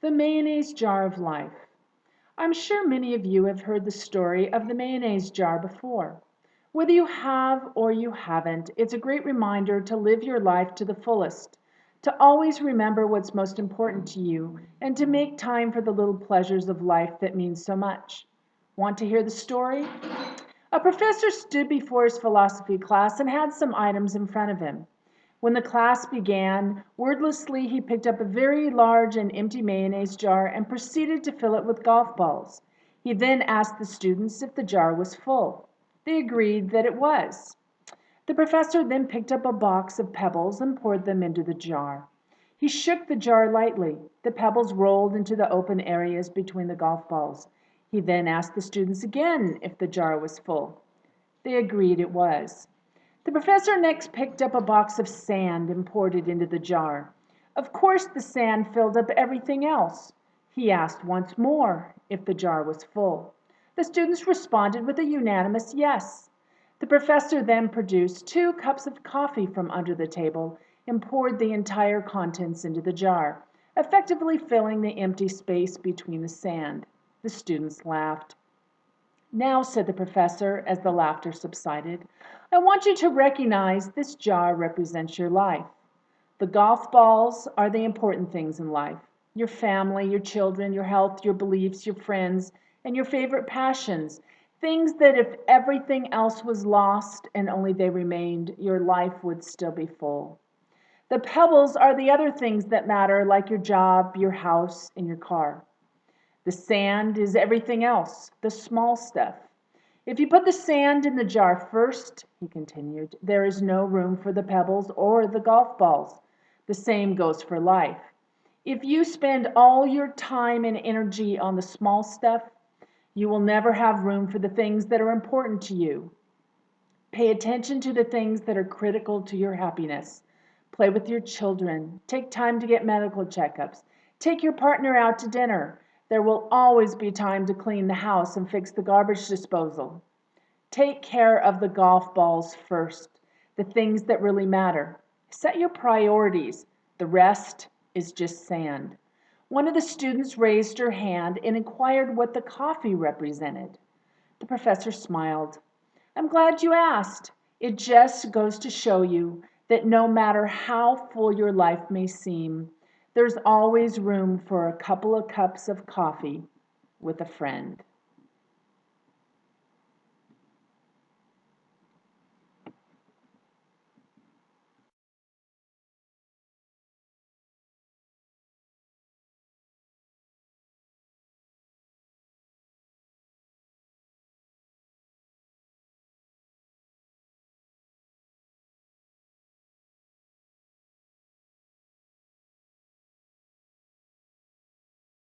The mayonnaise jar of life. I'm sure many of you have heard the story of the mayonnaise jar before. Whether you have or you haven't, it's a great reminder to live your life to the fullest, to always remember what's most important to you, and to make time for the little pleasures of life that mean so much. Want to hear the story? A professor stood before his philosophy class and had some items in front of him. When the class began, wordlessly he picked up a very large and empty mayonnaise jar and proceeded to fill it with golf balls. He then asked the students if the jar was full. They agreed that it was. The professor then picked up a box of pebbles and poured them into the jar. He shook the jar lightly. The pebbles rolled into the open areas between the golf balls. He then asked the students again if the jar was full. They agreed it was. The professor next picked up a box of sand and poured it into the jar. Of course, the sand filled up everything else. He asked once more if the jar was full. The students responded with a unanimous yes. The professor then produced 2 cups of coffee from under the table and poured the entire contents into the jar, effectively filling the empty space between the sand. The students laughed. "Now," said the professor, as the laughter subsided, "I want you to recognize this jar represents your life. The golf balls are the important things in life. Your family, your children, your health, your beliefs, your friends, and your favorite passions. Things that if everything else was lost and only they remained, your life would still be full. The pebbles are the other things that matter, like your job, your house, and your car. The sand is everything else, the small stuff. If you put the sand in the jar first," he continued, "there is no room for the pebbles or the golf balls. The same goes for life. If you spend all your time and energy on the small stuff, you will never have room for the things that are important to you. Pay attention to the things that are critical to your happiness. Play with your children. Take time to get medical checkups. Take your partner out to dinner. There will always be time to clean the house and fix the garbage disposal. Take care of the golf balls first, the things that really matter. Set your priorities. The rest is just sand." One of the students raised her hand and inquired what the coffee represented. The professor smiled. "I'm glad you asked. It just goes to show you that no matter how full your life may seem, there's always room for a couple of cups of coffee with a friend."